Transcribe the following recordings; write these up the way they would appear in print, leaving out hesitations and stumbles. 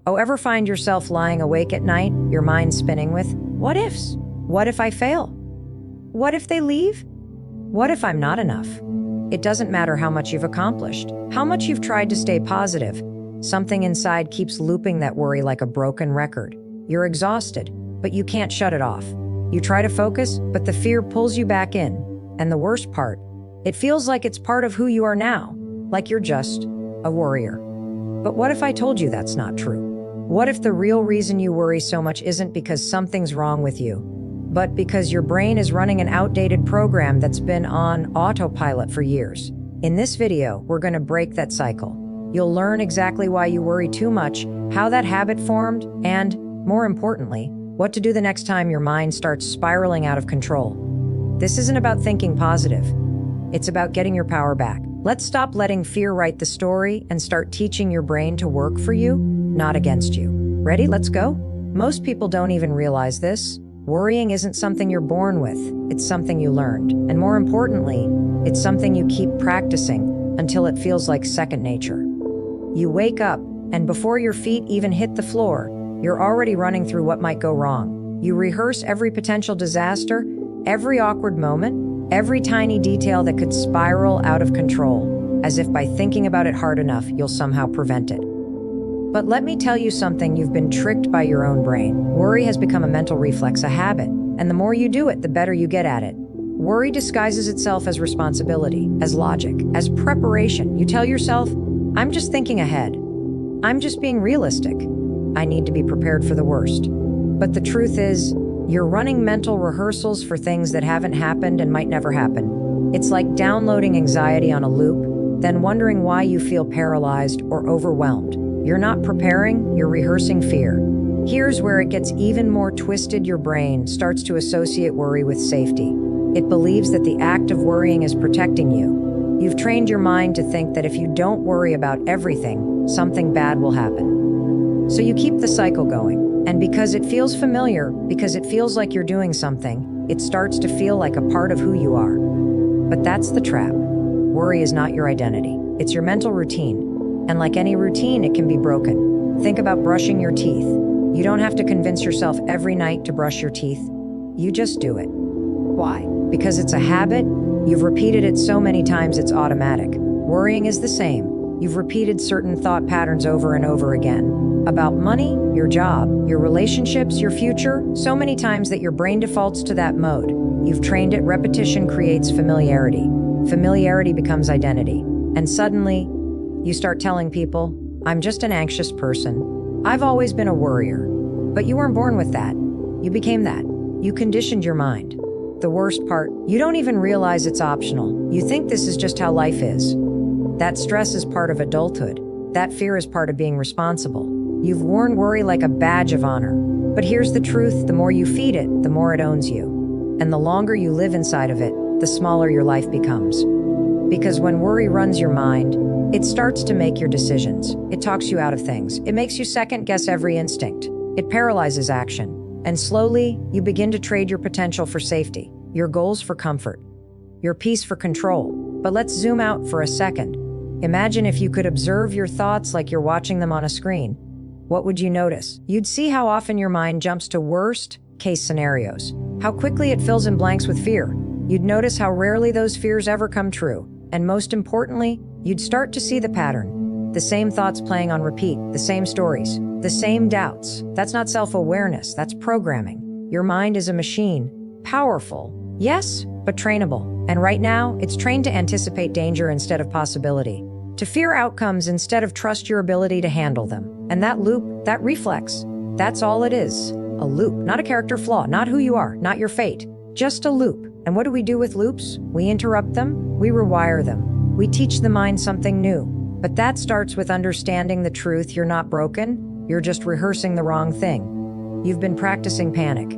Oh, ever find yourself lying awake at night, your mind spinning with, what ifs? What if I fail? What if they leave? What if I'm not enough? It doesn't matter how much you've accomplished, how much you've tried to stay positive. Something inside keeps looping that worry like a broken record. You're exhausted, but you can't shut it off. You try to focus, but the fear pulls you back in. And the worst part, it feels like it's part of who you are now, like you're just a worrier. But what if I told you that's not true? What if the real reason you worry so much isn't because something's wrong with you, but because your brain is running an outdated program that's been on autopilot for years? In this video, we're going to break that cycle. You'll learn exactly why you worry too much, how that habit formed, and, more importantly, what to do the next time your mind starts spiraling out of control. This isn't about thinking positive. It's about getting your power back. Let's stop letting fear write the story and start teaching your brain to work for you, not against you. Ready? Let's go. Most people don't even realize this. Worrying isn't something you're born with. It's something you learned. And more importantly, it's something you keep practicing until it feels like second nature. You wake up, and before your feet even hit the floor, you're already running through what might go wrong. You rehearse every potential disaster, every awkward moment, every tiny detail that could spiral out of control, as if by thinking about it hard enough, you'll somehow prevent it. But let me tell you something, you've been tricked by your own brain. Worry has become a mental reflex, a habit, and the more you do it, the better you get at it. Worry disguises itself as responsibility, as logic, as preparation. You tell yourself, I'm just thinking ahead. I'm just being realistic. I need to be prepared for the worst. But the truth is, you're running mental rehearsals for things that haven't happened and might never happen. It's like downloading anxiety on a loop, then wondering why you feel paralyzed or overwhelmed. You're not preparing, you're rehearsing fear. Here's where it gets even more twisted. Your brain starts to associate worry with safety. It believes that the act of worrying is protecting you. You've trained your mind to think that if you don't worry about everything, something bad will happen. So you keep the cycle going. And because it feels familiar, because it feels like you're doing something, it starts to feel like a part of who you are. But that's the trap. Worry is not your identity. It's your mental routine. And like any routine, it can be broken. Think about brushing your teeth. You don't have to convince yourself every night to brush your teeth. You just do it. Why? Because it's a habit. You've repeated it so many times it's automatic. Worrying is the same. You've repeated certain thought patterns over and over again. About money, your job, your relationships, your future, so many times that your brain defaults to that mode. You've trained it. Repetition creates familiarity. Familiarity becomes identity. And suddenly, you start telling people, I'm just an anxious person. I've always been a worrier. But you weren't born with that. You became that. You conditioned your mind. The worst part, you don't even realize it's optional. You think this is just how life is. That stress is part of adulthood. That fear is part of being responsible. You've worn worry like a badge of honor. But here's the truth, the more you feed it, the more it owns you. And the longer you live inside of it, the smaller your life becomes. Because when worry runs your mind, it starts to make your decisions. It talks you out of things. It makes you second-guess every instinct. It paralyzes action. And slowly, you begin to trade your potential for safety, your goals for comfort, your peace for control. But let's zoom out for a second. Imagine if you could observe your thoughts like you're watching them on a screen. What would you notice? You'd see how often your mind jumps to worst-case scenarios, how quickly it fills in blanks with fear. You'd notice how rarely those fears ever come true. And most importantly, you'd start to see the pattern. The same thoughts playing on repeat, the same stories, the same doubts. That's not self-awareness, that's programming. Your mind is a machine. Powerful, yes, but trainable. And right now, it's trained to anticipate danger instead of possibility, to fear outcomes instead of trust your ability to handle them. And that loop, that reflex, that's all it is. A loop, not a character flaw, not who you are, not your fate, just a loop. And what do we do with loops? We interrupt them, we rewire them. We teach the mind something new. But that starts with understanding the truth. You're not broken, you're just rehearsing the wrong thing. You've been practicing panic.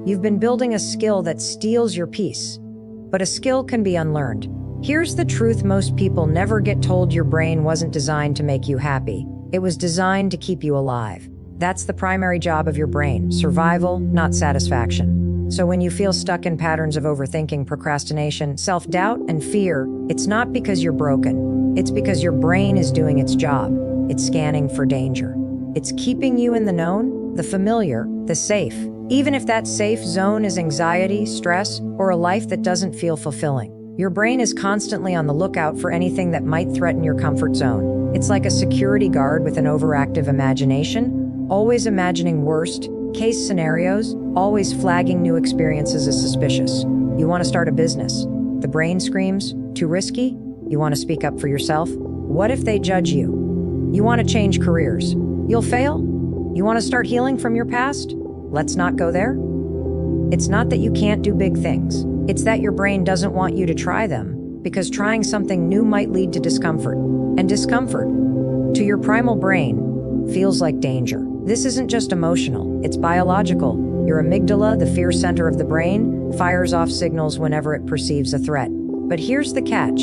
You've been building a skill that steals your peace. But a skill can be unlearned. Here's the truth most people never get told: your brain wasn't designed to make you happy. It was designed to keep you alive. That's the primary job of your brain, survival, not satisfaction. So when you feel stuck in patterns of overthinking, procrastination, self-doubt, and fear, it's not because you're broken. It's because your brain is doing its job. It's scanning for danger. It's keeping you in the known, the familiar, the safe. Even if that safe zone is anxiety, stress, or a life that doesn't feel fulfilling. Your brain is constantly on the lookout for anything that might threaten your comfort zone. It's like a security guard with an overactive imagination, always imagining worst-case scenarios, always flagging new experiences as suspicious. You want to start a business. The brain screams, too risky? You want to speak up for yourself? What if they judge you? You want to change careers. You'll fail? You want to start healing from your past? Let's not go there. It's not that you can't do big things. It's that your brain doesn't want you to try them, because trying something new might lead to discomfort. And discomfort, to your primal brain, feels like danger. This isn't just emotional, it's biological. Your amygdala, the fear center of the brain, fires off signals whenever it perceives a threat. But here's the catch.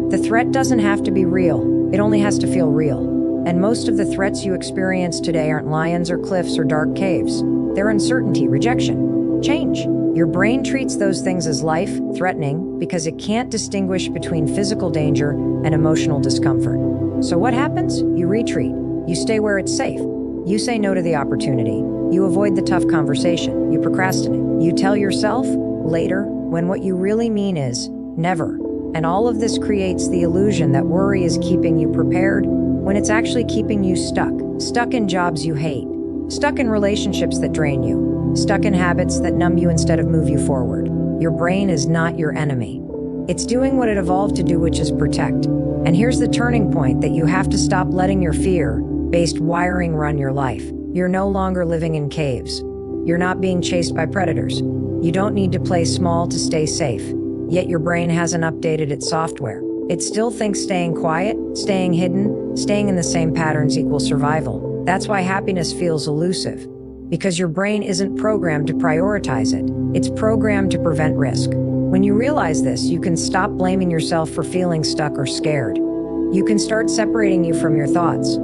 The threat doesn't have to be real. It only has to feel real. And most of the threats you experience today aren't lions or cliffs or dark caves. They're uncertainty, rejection, change. Your brain treats those things as life-threatening because it can't distinguish between physical danger and emotional discomfort. So what happens? You retreat. You stay where it's safe. You say no to the opportunity. You avoid the tough conversation. You procrastinate. You tell yourself, later, when what you really mean is, never. And all of this creates the illusion that worry is keeping you prepared, when it's actually keeping you stuck. Stuck in jobs you hate. Stuck in relationships that drain you. Stuck in habits that numb you instead of move you forward. Your brain is not your enemy. It's doing what it evolved to do, which is protect. And here's the turning point, that you have to stop letting your fear-based wiring run your life. You're no longer living in caves. You're not being chased by predators. You don't need to play small to stay safe. Yet your brain hasn't updated its software. It still thinks staying quiet, staying hidden, staying in the same patterns equals survival. That's why happiness feels elusive. Because your brain isn't programmed to prioritize it. It's programmed to prevent risk. When you realize this, you can stop blaming yourself for feeling stuck or scared. You can start separating you from your thoughts.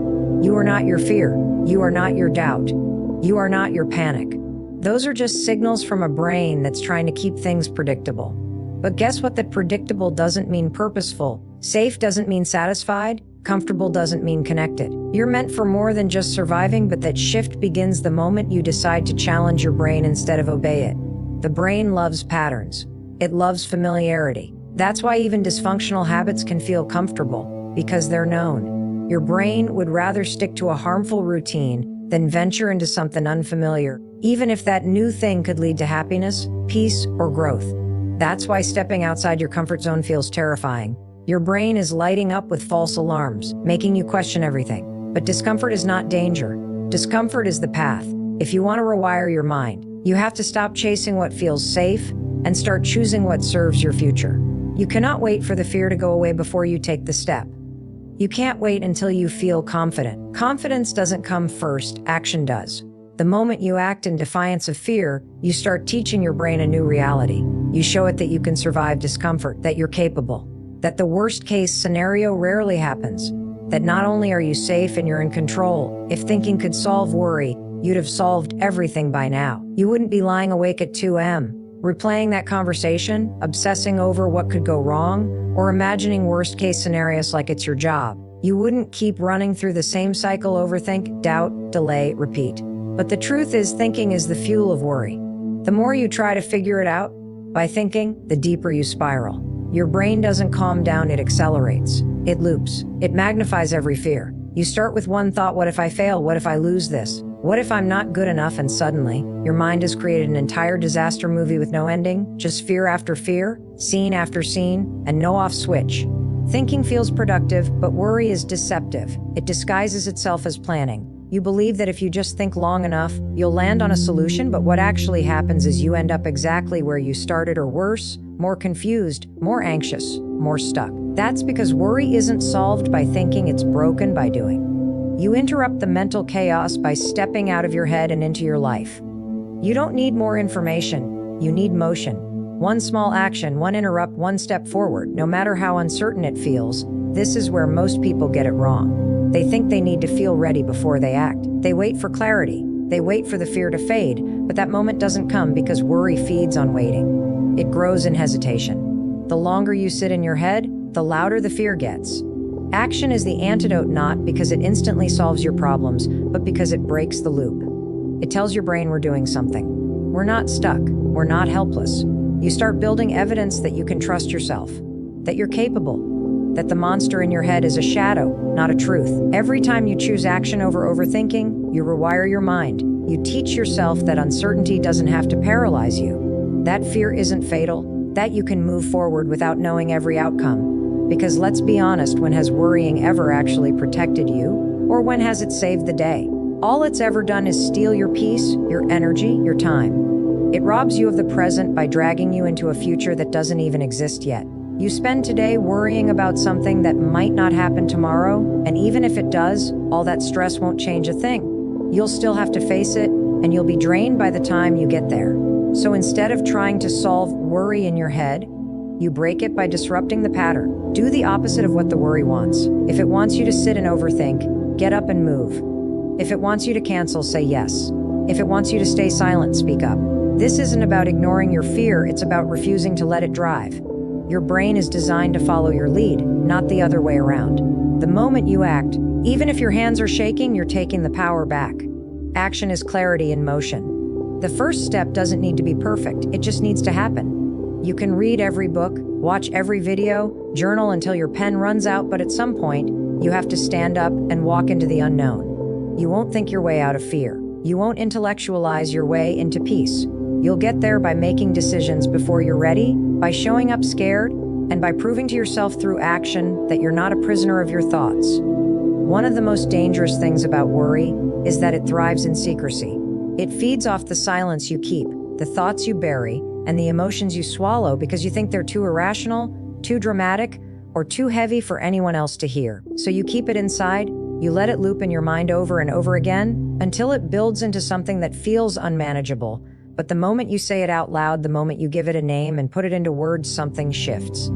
You are not your fear. You are not your doubt. You are not your panic. Those are just signals from a brain that's trying to keep things predictable. But guess what? That predictable doesn't mean purposeful. Safe doesn't mean satisfied. Comfortable doesn't mean connected. You're meant for more than just surviving, but that shift begins the moment you decide to challenge your brain instead of obey it. The brain loves patterns. It loves familiarity. That's why even dysfunctional habits can feel comfortable, because they're known. Your brain would rather stick to a harmful routine than venture into something unfamiliar, even if that new thing could lead to happiness, peace, or growth. That's why stepping outside your comfort zone feels terrifying. Your brain is lighting up with false alarms, making you question everything. But discomfort is not danger. Discomfort is the path. If you want to rewire your mind, you have to stop chasing what feels safe and start choosing what serves your future. You cannot wait for the fear to go away before you take the step. You can't wait until you feel confident. Confidence doesn't come first, action does. The moment you act in defiance of fear, you start teaching your brain a new reality. You show it that you can survive discomfort, that you're capable, that the worst-case scenario rarely happens, that not only are you safe and you're in control. If thinking could solve worry, you'd have solved everything by now. You wouldn't be lying awake at 2 a.m., replaying that conversation, obsessing over what could go wrong, or imagining worst-case scenarios like it's your job. You wouldn't keep running through the same cycle: overthink, doubt, delay, repeat. But the truth is, thinking is the fuel of worry. The more you try to figure it out by thinking, the deeper you spiral. Your brain doesn't calm down, it accelerates. It loops. It magnifies every fear. You start with one thought: what if I fail? What if I lose this? What if I'm not good enough? And suddenly, your mind has created an entire disaster movie with no ending, just fear after fear, scene after scene, and no off switch. Thinking feels productive, but worry is deceptive. It disguises itself as planning. You believe that if you just think long enough, you'll land on a solution, but what actually happens is you end up exactly where you started, or worse, more confused, more anxious, more stuck. That's because worry isn't solved by thinking, it's broken by doing. You interrupt the mental chaos by stepping out of your head and into your life. You don't need more information, you need motion. One small action, one interrupt, one step forward, no matter how uncertain it feels. This is where most people get it wrong. They think they need to feel ready before they act. They wait for clarity. They wait for the fear to fade, but that moment doesn't come because worry feeds on waiting. It grows in hesitation. The longer you sit in your head, the louder the fear gets. Action is the antidote, not because it instantly solves your problems, but because it breaks the loop. It tells your brain we're doing something. We're not stuck. We're not helpless. You start building evidence that you can trust yourself, that you're capable, that the monster in your head is a shadow, not a truth. Every time you choose action over overthinking, you rewire your mind. You teach yourself that uncertainty doesn't have to paralyze you, that fear isn't fatal, that you can move forward without knowing every outcome. Because let's be honest, when has worrying ever actually protected you? Or when has it saved the day? All it's ever done is steal your peace, your energy, your time. It robs you of the present by dragging you into a future that doesn't even exist yet. You spend today worrying about something that might not happen tomorrow, and even if it does, all that stress won't change a thing. You'll still have to face it, and you'll be drained by the time you get there. So instead of trying to solve worry in your head, you break it by disrupting the pattern. Do the opposite of what the worry wants. If it wants you to sit and overthink, get up and move. If it wants you to cancel, say yes. If it wants you to stay silent, speak up. This isn't about ignoring your fear, it's about refusing to let it drive. Your brain is designed to follow your lead, not the other way around. The moment you act, even if your hands are shaking, you're taking the power back. Action is clarity in motion. The first step doesn't need to be perfect, it just needs to happen. You can read every book, watch every video, journal until your pen runs out, but at some point, you have to stand up and walk into the unknown. You won't think your way out of fear. You won't intellectualize your way into peace. You'll get there by making decisions before you're ready, by showing up scared, and by proving to yourself through action that you're not a prisoner of your thoughts. One of the most dangerous things about worry is that it thrives in secrecy. It feeds off the silence you keep, the thoughts you bury, and the emotions you swallow because you think they're too irrational, too dramatic, or too heavy for anyone else to hear. So you keep it inside, you let it loop in your mind over and over again, until it builds into something that feels unmanageable. But the moment you say it out loud, the moment you give it a name and put it into words, something shifts.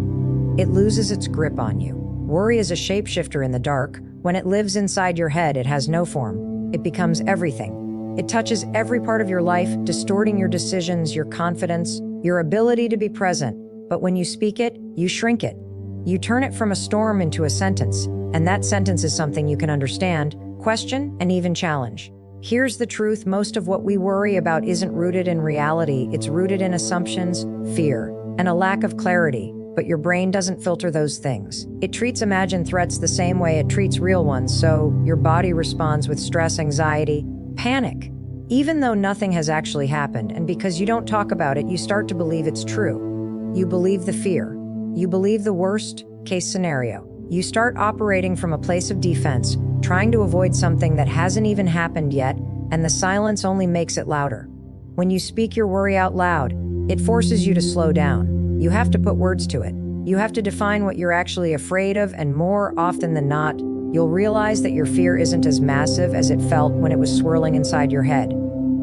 It loses its grip on you. Worry is a shapeshifter in the dark. When it lives inside your head, it has no form. It becomes everything. It touches every part of your life, distorting your decisions, your confidence, your ability to be present. But when you speak it, you shrink it. You turn it from a storm into a sentence, and that sentence is something you can understand, question, and even challenge. Here's the truth: most of what we worry about isn't rooted in reality. It's rooted in assumptions, fear, and a lack of clarity. But your brain doesn't filter those things. It treats imagined threats the same way it treats real ones, so your body responds with stress, anxiety, panic, even though nothing has actually happened. And because you don't talk about it, you start to believe it's true. You believe the fear. You believe the worst case scenario. You start operating from a place of defense, trying to avoid something that hasn't even happened yet, and the silence only makes it louder. When you speak your worry out loud, it forces you to slow down. You have to put words to it. You have to define what you're actually afraid of, and more often than not, you'll realize that your fear isn't as massive as it felt when it was swirling inside your head.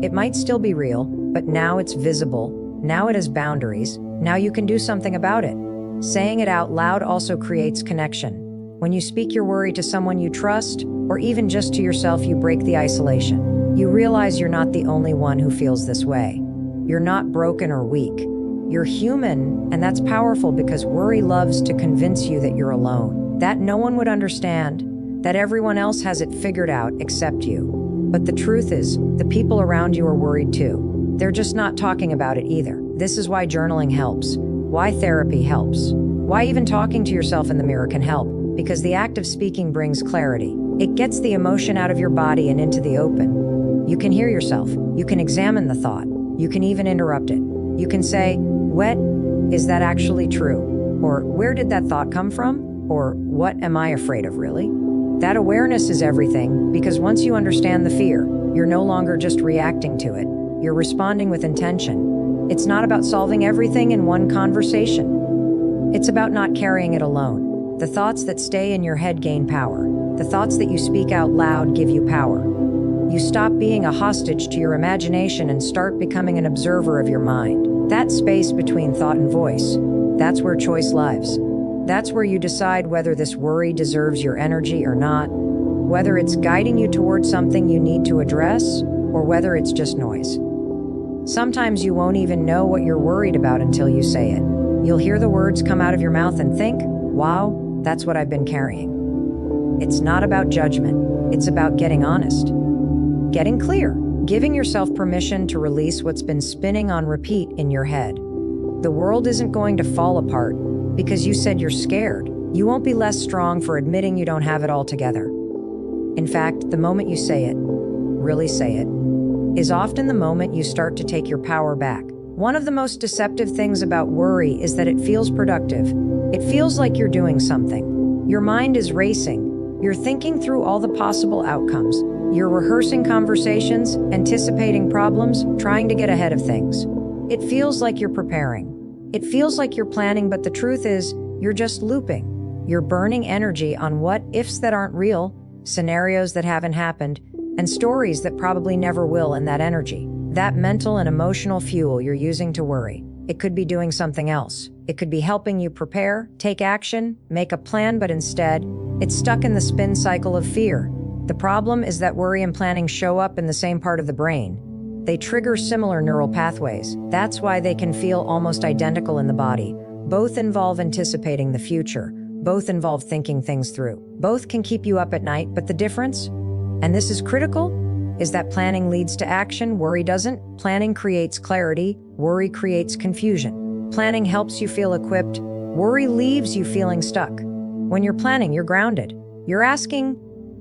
It might still be real, but now it's visible. Now it has boundaries. Now you can do something about it. Saying it out loud also creates connection. When you speak your worry to someone you trust, or even just to yourself, you break the isolation. You realize you're not the only one who feels this way. You're not broken or weak. You're human, and that's powerful because worry loves to convince you that you're alone, that no one would understand, that everyone else has it figured out except you. But the truth is, the people around you are worried too. They're just not talking about it either. This is why journaling helps, why therapy helps, why even talking to yourself in the mirror can help, because the act of speaking brings clarity. It gets the emotion out of your body and into the open. You can hear yourself. You can examine the thought. You can even interrupt it. You can say, "What? Is that actually true?" Or, "Where did that thought come from?" Or, "What am I afraid of, really?" That awareness is everything, because once you understand the fear, you're no longer just reacting to it. You're responding with intention. It's not about solving everything in one conversation. It's about not carrying it alone. The thoughts that stay in your head gain power. The thoughts that you speak out loud give you power. You stop being a hostage to your imagination and start becoming an observer of your mind. That space between thought and voice, that's where choice lives. That's where you decide whether this worry deserves your energy or not, whether it's guiding you towards something you need to address, or whether it's just noise. Sometimes you won't even know what you're worried about until you say it. You'll hear the words come out of your mouth and think, "Wow, that's what I've been carrying." It's not about judgment. It's about getting honest, getting clear, giving yourself permission to release what's been spinning on repeat in your head. The world isn't going to fall apart because you said you're scared. You won't be less strong for admitting you don't have it all together. In fact, the moment you say it, really say it, is often the moment you start to take your power back. One of the most deceptive things about worry is that it feels productive. It feels like you're doing something. Your mind is racing. You're thinking through all the possible outcomes. You're rehearsing conversations, anticipating problems, trying to get ahead of things. It feels like you're preparing. It feels like you're planning, but the truth is, you're just looping. You're burning energy on what-ifs that aren't real, scenarios that haven't happened, and stories that probably never will. And that energy, that mental and emotional fuel you're using to worry, it could be doing something else. It could be helping you prepare, take action, make a plan, but instead, it's stuck in the spin cycle of fear. The problem is that worry and planning show up in the same part of the brain. They trigger similar neural pathways. That's why they can feel almost identical in the body. Both involve anticipating the future. Both involve thinking things through. Both can keep you up at night, but the difference, and this is critical, is that planning leads to action, worry doesn't. Planning creates clarity, worry creates confusion. Planning helps you feel equipped, worry leaves you feeling stuck. When you're planning, you're grounded. You're asking,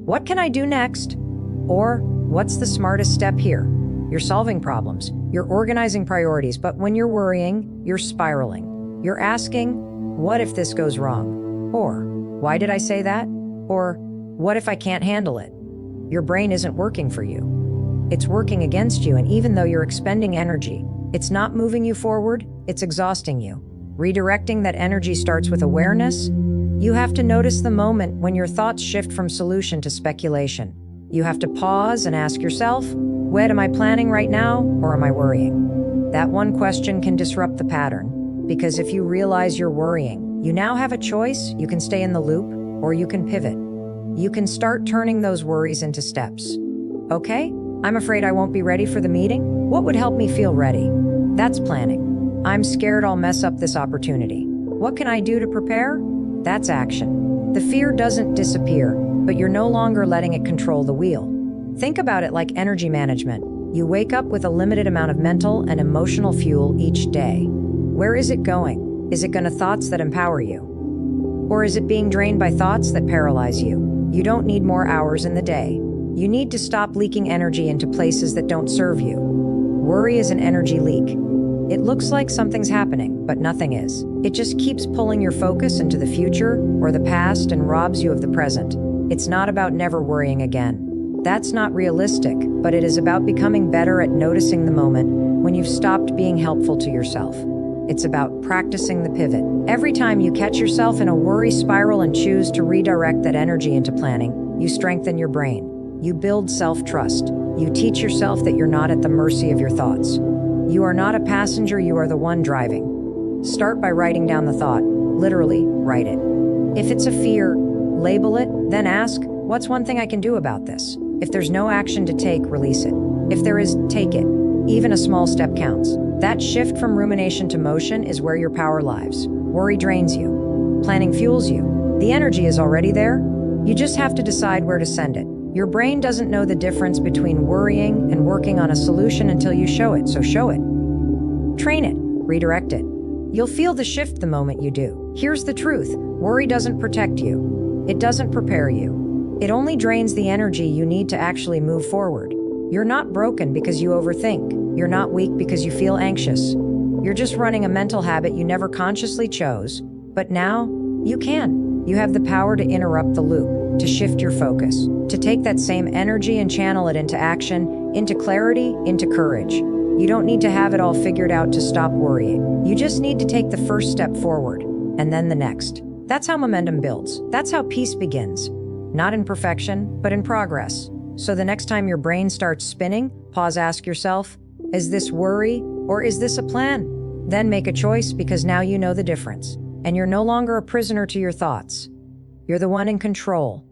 what can I do next? Or, what's the smartest step here? You're solving problems, you're organizing priorities, but when you're worrying, you're spiraling. You're asking, what if this goes wrong? Or, why did I say that? Or, what if I can't handle it? Your brain isn't working for you. It's working against you, and even though you're expending energy, it's not moving you forward, it's exhausting you. Redirecting that energy starts with awareness. You have to notice the moment when your thoughts shift from solution to speculation. You have to pause and ask yourself, what am I planning right now, or am I worrying? That one question can disrupt the pattern, because if you realize you're worrying, you now have a choice. You can stay in the loop, or you can pivot. You can start turning those worries into steps. Okay, I'm afraid I won't be ready for the meeting. What would help me feel ready? That's planning. I'm scared I'll mess up this opportunity. What can I do to prepare? That's action. The fear doesn't disappear, but you're no longer letting it control the wheel. Think about it like energy management. You wake up with a limited amount of mental and emotional fuel each day. Where is it going? Is it going to thoughts that empower you? Or is it being drained by thoughts that paralyze you? You don't need more hours in the day. You need to stop leaking energy into places that don't serve you. Worry is an energy leak. It looks like something's happening, but nothing is. It just keeps pulling your focus into the future or the past and robs you of the present. It's not about never worrying again. That's not realistic, but it is about becoming better at noticing the moment when you've stopped being helpful to yourself. It's about practicing the pivot. Every time you catch yourself in a worry spiral and choose to redirect that energy into planning, you strengthen your brain. You build self-trust. You teach yourself that you're not at the mercy of your thoughts. You are not a passenger, you are the one driving. Start by writing down the thought. Literally, write it. If it's a fear, label it, then ask, what's one thing I can do about this? If there's no action to take, release it. If there is, take it. Even a small step counts. That shift from rumination to motion is where your power lies. Worry drains you. Planning fuels you. The energy is already there. You just have to decide where to send it. Your brain doesn't know the difference between worrying and working on a solution until you show it, so show it. Train it. Redirect it. You'll feel the shift the moment you do. Here's the truth. Worry doesn't protect you. It doesn't prepare you. It only drains the energy you need to actually move forward. You're not broken because you overthink. You're not weak because you feel anxious. You're just running a mental habit you never consciously chose. But now, you can. You have the power to interrupt the loop, to shift your focus, to take that same energy and channel it into action, into clarity, into courage. You don't need to have it all figured out to stop worrying. You just need to take the first step forward, and then the next. That's how momentum builds. That's how peace begins. Not in perfection, but in progress. So the next time your brain starts spinning, pause, ask yourself, is this worry or is this a plan? Then make a choice, because now you know the difference. And you're no longer a prisoner to your thoughts. You're the one in control.